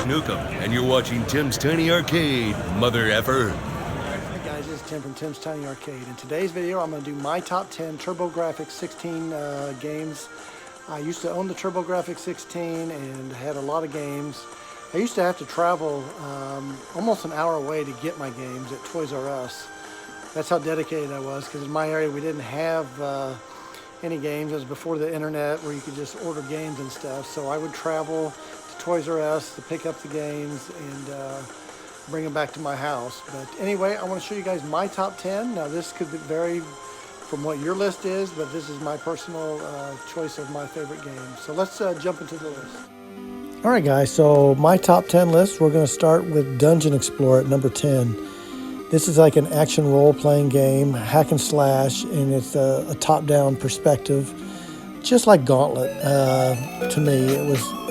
Newcomb, and you're watching Tim's Tiny Arcade, mother effer. Hey guys, this is Tim from Tim's Tiny Arcade. In today's video, I'm going to do my top 10 TurboGrafx-16 games. I used to own the TurboGrafx-16 and had a lot of games. I used to have to travel almost an hour away to get my games at Toys R Us. That's how dedicated I was, because in my area we didn't have any games. It was before the internet where you could just order games and stuff. So I would travel to Toys R Us to pick up the games and bring them back to my house. But anyway, I want to show you guys my top 10. Now this could vary from what your list is, but this is my personal choice of my favorite games. So let's jump into the list. All right guys, so my top 10 list, we're going to start with Dungeon Explorer at number 10. This is like an action role-playing game, hack and slash, and it's a top-down perspective, just like Gauntlet. To me, it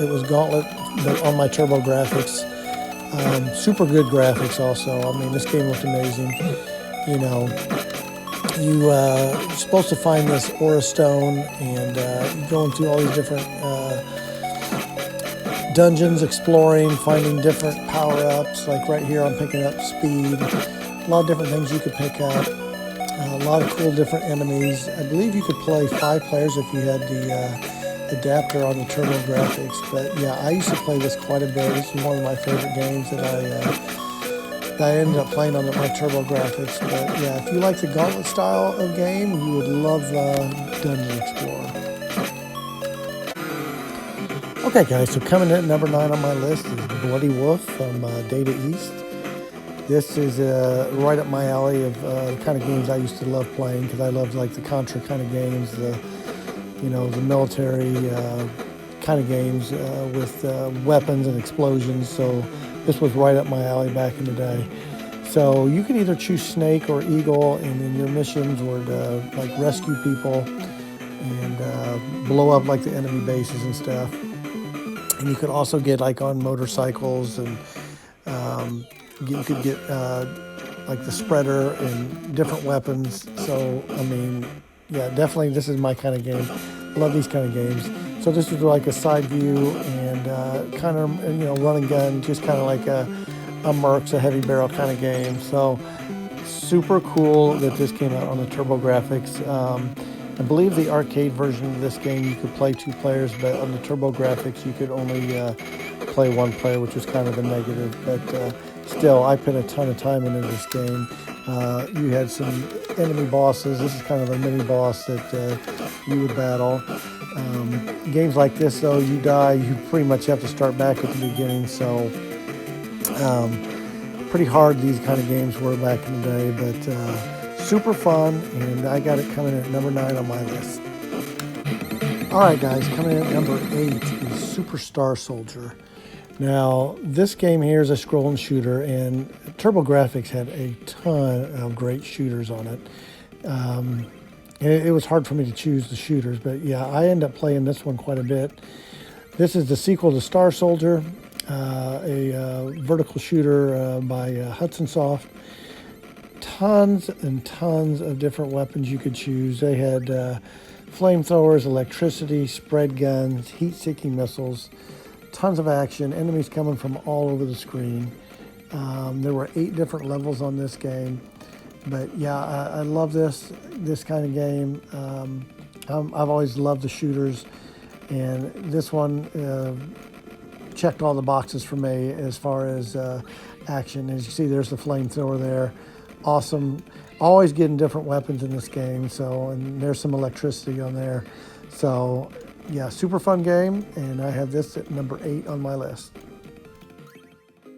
was Gauntlet, but on my TurboGrafx. Super good graphics, also. I mean, this game looked amazing. You know, you're supposed to find this Aura Stone, and you're going through all these different dungeons, exploring, finding different power-ups. Like right here, I'm picking up speed. A lot of different things you could pick up, a lot of cool different enemies. I believe you could play 5 players if you had the adapter on the TurboGrafx. But yeah, I used to play this quite a bit. This is one of my favorite games that I ended up playing on my TurboGrafx. But yeah, if you like the Gauntlet style of game, you would love Dungeon Explorer. Okay guys, so coming in at number 9 on my list is Bloody Wolf from Data East. This is right up my alley of the kind of games I used to love playing, because I loved like the Contra kind of games, the military kind of games with weapons and explosions. So this was right up my alley back in the day. So you can either choose Snake or Eagle, and then your missions were to like rescue people and blow up like the enemy bases and stuff. And you could also get like on motorcycles, and you could get like the spreader and different weapons. So, I mean, yeah, definitely this is my kind of game. Love these kind of games. So this is like a side view and kind of, run and gun, just kind of like a Mercs, a heavy barrel kind of game. So super cool that this came out on the TurboGrafx. I believe the arcade version of this game, you could play 2 players, but on the TurboGrafx, you could only play 1 player, which was kind of a negative. But still, I put a ton of time into this game. You had some enemy bosses. This is kind of a mini boss that you would battle. Games like this, though, you die, you pretty much have to start back at the beginning. So pretty hard these kind of games were back in the day, but super fun, and I got it coming in at number 9 on my list. All right, guys, coming in at number 8 is Super Star Soldier. Now, this game here is a scroll and shooter, and TurboGrafx had a ton of great shooters on it. And it was hard for me to choose the shooters, but yeah, I ended up playing this one quite a bit. This is the sequel to Star Soldier, a vertical shooter by Hudson Soft. Tons and tons of different weapons you could choose. They had flamethrowers, electricity, spread guns, heat-seeking missiles, tons of action, enemies coming from all over the screen. There were 8 different levels on this game. But yeah, I love this kind of game. I've always loved the shooters, and this one checked all the boxes for me as far as action. As you see, there's the flamethrower there. Awesome. Always getting different weapons in this game. So, and there's some electricity on there. So yeah, super fun game, and I have this at number 8 on my list.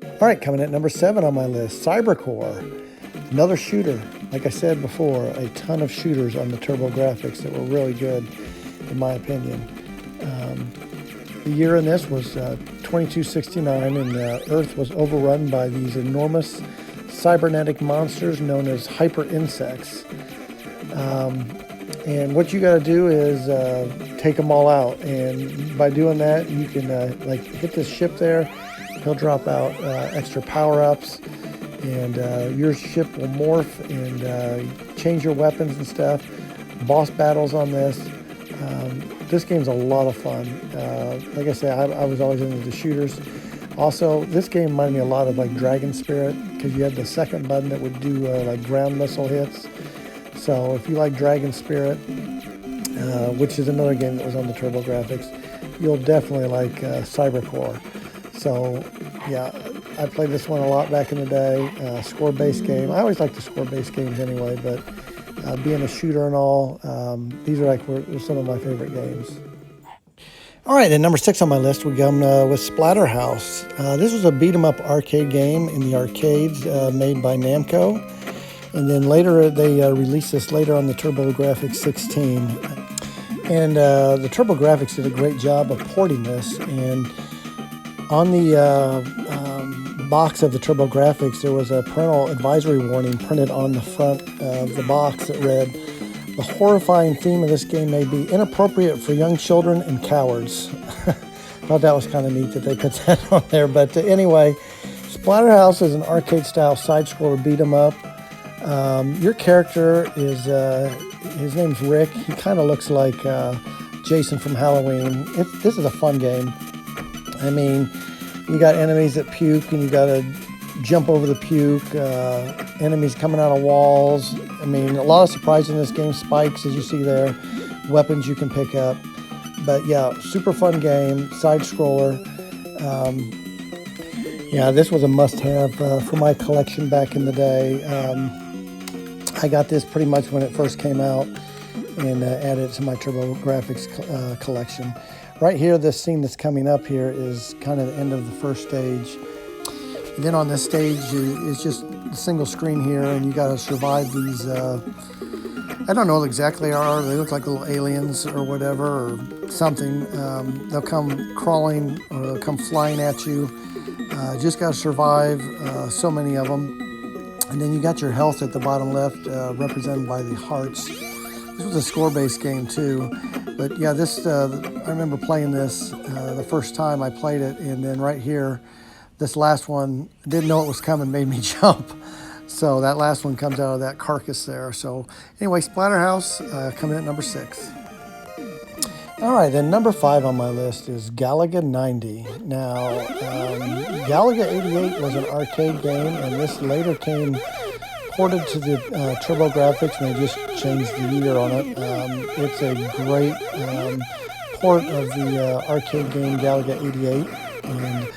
All right, coming at number 7 on my list, Cybercore. Another shooter. Like I said before, a ton of shooters on the TurboGrafx that were really good, in my opinion. The year in this was 2269, and Earth was overrun by these enormous cybernetic monsters known as hyper insects. And what you got to do is take them all out, and by doing that, you can like hit this ship there. He'll drop out extra power-ups, and your ship will morph and change your weapons and stuff. Boss battles on this. This game's a lot of fun. Like I said, I was always into the shooters. Also, this game reminded me a lot of like Dragon Spirit, because you had the second button that would do like ground missile hits. So if you like Dragon Spirit, which is another game that was on the TurboGrafx, you'll definitely like Cybercore. So yeah, I played this one a lot back in the day. Score-based game. I always like the score-based games anyway, but being a shooter and all, these are like some of my favorite games. All right, then number 6 on my list, we come with Splatterhouse. This was a beat-em-up arcade game in the arcades made by Namco. And then later, they released this later on the TurboGrafx-16. And the TurboGrafx did a great job of porting this. And on the box of the TurboGrafx, there was a parental advisory warning printed on the front of the box that read, "The horrifying theme of this game may be inappropriate for young children and cowards." Thought that was kind of neat that they put that on there. But anyway, Splatterhouse is an arcade-style side-scroller beat-em-up. Your character is, his name's Rick. He kind of looks like Jason from Halloween. This is a fun game. I mean, you got enemies that puke, and you got to jump over the puke. Enemies coming out of walls. I mean, a lot of surprises in this game. Spikes, as you see there. Weapons you can pick up. But yeah, super fun game. Side scroller. Yeah, this was a must-have for my collection back in the day. I got this pretty much when it first came out and added it to my TurboGrafx collection. Right here, this scene that's coming up here is kind of the end of the first stage. And then on this stage is just a single screen here, and you got to survive these, I don't know what exactly they are. They look like little aliens or whatever, or something. They'll come crawling or they'll come flying at you. Just got to survive, so many of them. And then you got your health at the bottom left, represented by the hearts. This was a score-based game too. But yeah, this I remember playing this the first time I played it, and then right here, this last one, didn't know it was coming, made me jump. So that last one comes out of that carcass there. So anyway, Splatterhouse coming at number 6. All right, then number 5 on my list is Galaga 90. Now, Galaga 88 was an arcade game, and this later came ported to the TurboGrafx, and they just changed the year on it. It's a great port of the arcade game Galaga 88, and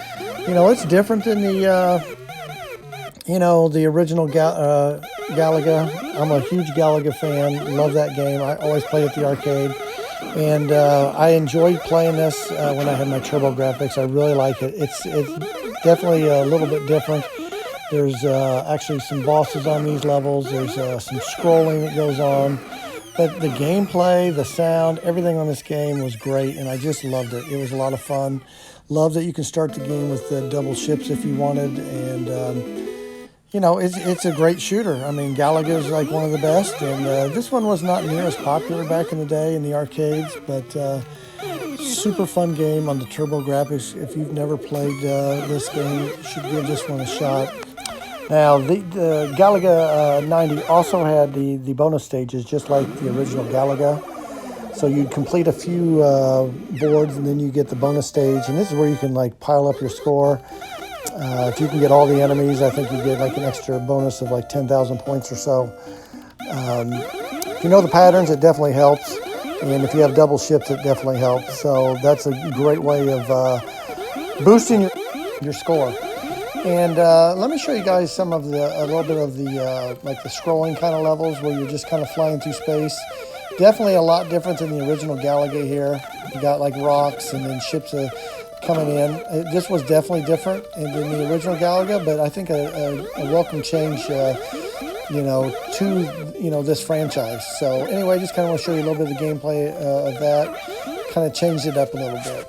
you know, it's different than the the original Galaga. I'm a huge Galaga fan. Love that game. I always play at the arcade. And I enjoyed playing this when I had my TurboGrafx. I really like it. It's definitely a little bit different. There's actually some bosses on these levels. There's some scrolling that goes on. But the gameplay, the sound, everything on this game was great, and I just loved it. It was a lot of fun. Love that you can start the game with double ships if you wanted, and you know, it's a great shooter. I mean, Galaga is like one of the best, and this one was not near as popular back in the day in the arcades, but super fun game on the TurboGrafx. If you've never played this game, you should give this one a shot. Now, the Galaga 90 also had the bonus stages, just like the original Galaga. So you'd complete a few boards, and then you get the bonus stage, and this is where you can like pile up your score. If you can get all the enemies, I think you get like an extra bonus of like 10,000 points or so. If you know the patterns, it definitely helps. And if you have double ships, it definitely helps. So that's a great way of boosting your score. And let me show you guys some of a little bit of the like the scrolling kind of levels where you're just kind of flying through space. Definitely a lot different than the original Galaga here. You got like rocks and then ships coming in. This was definitely different than the original Galaga, but I think a welcome change, to this franchise. So anyway, just kind of want to show you a little bit of the gameplay of that. Kind of changed it up a little bit.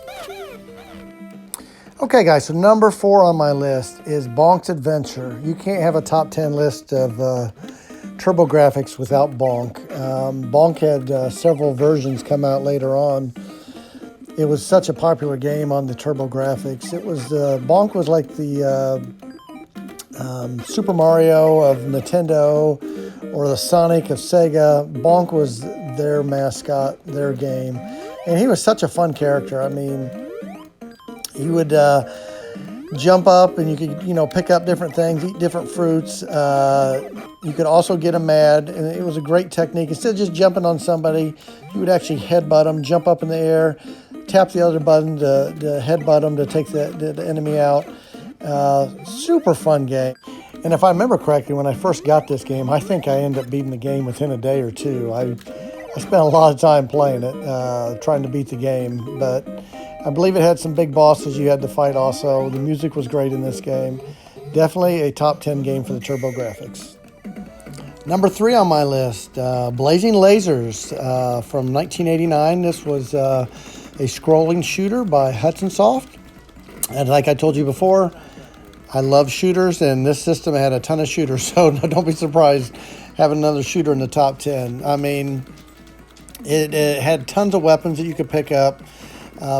Okay, guys. So number 4 on my list is Bonk's Adventure. You can't have a top 10 list of TurboGrafx without Bonk. Bonk had several versions come out later on. It was such a popular game on the TurboGrafx. It was Bonk was like the Super Mario of Nintendo or the Sonic of Sega. Bonk was their mascot, their game, and he was such a fun character. I mean, he would jump up and you could, you know, pick up different things, eat different fruits. You could also get them mad, and it was a great technique. Instead of just jumping on somebody, you would actually headbutt them, jump up in the air, tap the other button to headbutt them to take the enemy out. Super fun game. And if I remember correctly, when I first got this game, I think I ended up beating the game within a day or two. I spent a lot of time playing it, trying to beat the game, but I believe it had some big bosses you had to fight also. The music was great in this game. Definitely a top 10 game for the TurboGrafx. Number 3 on my list, Blazing Lasers from 1989. This was a scrolling shooter by Hudson Soft. And like I told you before, I love shooters, and this system had a ton of shooters, so don't be surprised having another shooter in the top 10. I mean, it had tons of weapons that you could pick up,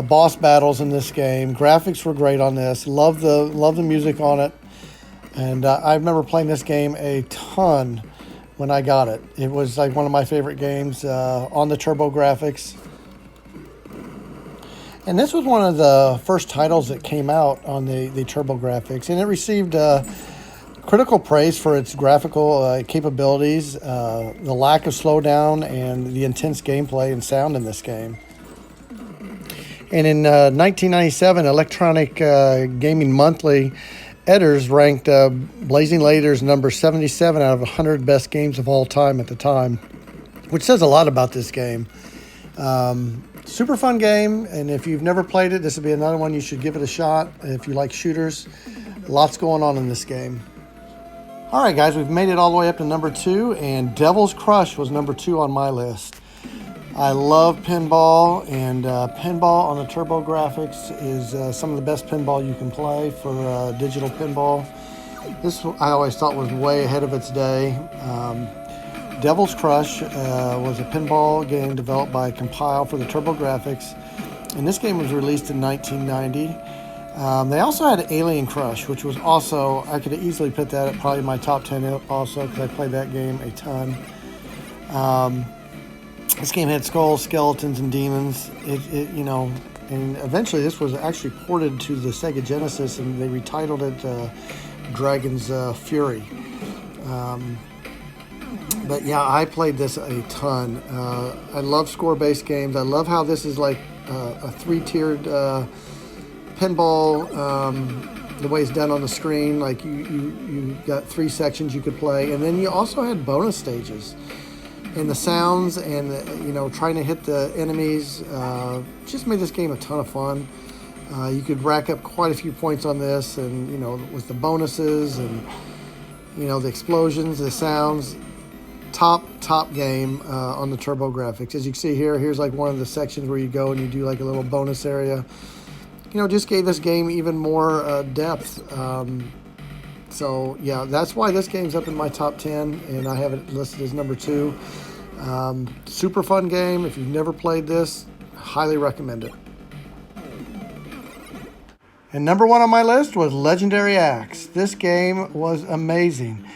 boss battles in this game. Graphics were great on this. Love the music on it, and I remember playing this game a ton when I got it. It was like one of my favorite games on the TurboGrafx. And this was one of the first titles that came out on the TurboGrafx, and it received critical praise for its graphical capabilities, the lack of slowdown, and the intense gameplay and sound in this game. And in 1997, Electronic Gaming Monthly editors ranked Blazing Lasers number 77 out of 100 best games of all time at the time, which says a lot about this game. Super fun game, and if you've never played it, this would be another one you should give it a shot if you like shooters. Lots going on in this game. All right, guys, we've made it all the way up to number 2, and Devil's Crush was number 2 on my list. I love pinball, and pinball on the TurboGrafx is some of the best pinball you can play for digital pinball. This, I always thought, was way ahead of its day. Devil's Crush was a pinball game developed by Compile for the TurboGrafx, and this game was released in 1990. They also had Alien Crush, which was also, I could easily put that at probably my top 10 also, because I played that game a ton. This game had skulls, skeletons, and demons. You know, and eventually this was actually ported to the Sega Genesis, and they retitled it Dragon's Fury. But yeah, I played this a ton. I love score-based games. I love how this is like a 3-tiered pinball, the way it's done on the screen. Like you got 3 sections you could play, and then you also had bonus stages. And the sounds and you know, trying to hit the enemies just made this game a ton of fun. You could rack up quite a few points on this, and you know, with the bonuses and you know, the explosions, the sounds. Top game on the TurboGrafx. As you can see here, here's like one of the sections where you go and you do like a little bonus area. You know, just gave this game even more depth. So yeah, that's why this game's up in my top 10, and I have it listed as number 2. Super fun game. If you've never played this, highly recommend it. And number 1 on my list was Legendary Axe. This game was amazing.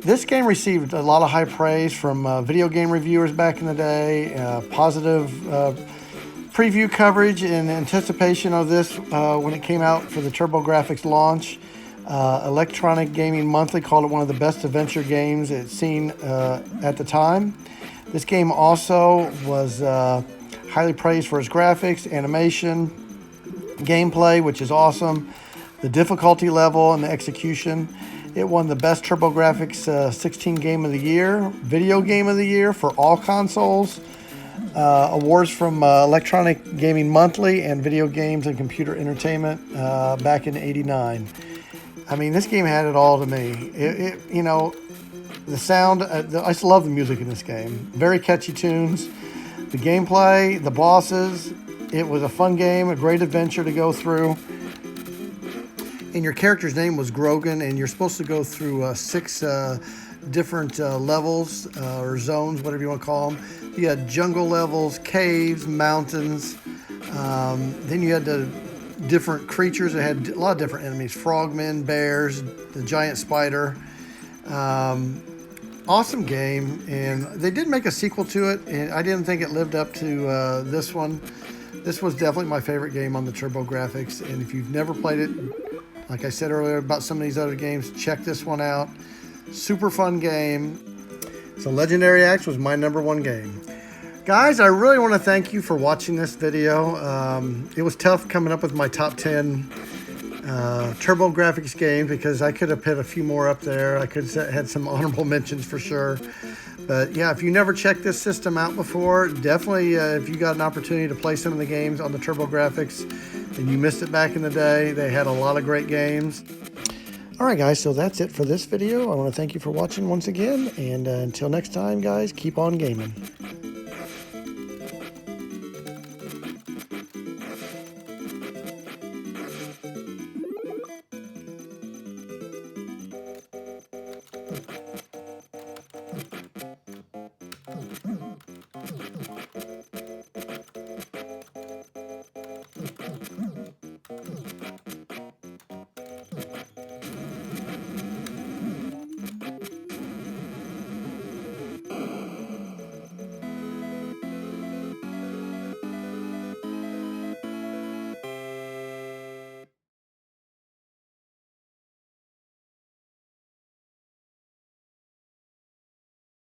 This game received a lot of high praise from video game reviewers back in the day, positive preview coverage in anticipation of this when it came out for the TurboGrafx launch. Electronic Gaming Monthly called it one of the best adventure games it's seen at the time. This game also was highly praised for its graphics, animation, gameplay, which is awesome, the difficulty level, and the execution. It won the Best TurboGrafx-16 Game of the Year, Video Game of the Year for all consoles, awards from Electronic Gaming Monthly and Video Games and Computer Entertainment back in '89. I mean, this game had it all to me. You know, the sound, I just love the music in this game. Very catchy tunes. The gameplay, the bosses. It was a fun game, a great adventure to go through. And your character's name was Grogan, and you're supposed to go through 6 different levels or zones, whatever you want to call them. You had jungle levels, caves, mountains. Then you had the different creatures. It had a lot of different enemies: frogmen, bears, the giant spider. Awesome game, and they did make a sequel to it, and I didn't think it lived up to this one. This was definitely my favorite game on the TurboGrafx, and if you've never played it, Like I said earlier about some of these other games, check this one out. Super fun game. So Legendary Axe was my #1 game. Guys, I really want to thank you for watching this video. It was tough coming up with my top 10 TurboGrafx games because I could have put a few more up there. I could have had some honorable mentions for sure. But yeah, if you never checked this system out before, definitely if you got an opportunity to play some of the games on the TurboGrafx and you missed it back in the day, they had a lot of great games. All right, guys, so that's it for this video. I want to thank you for watching once again. And until next time, guys, keep on gaming.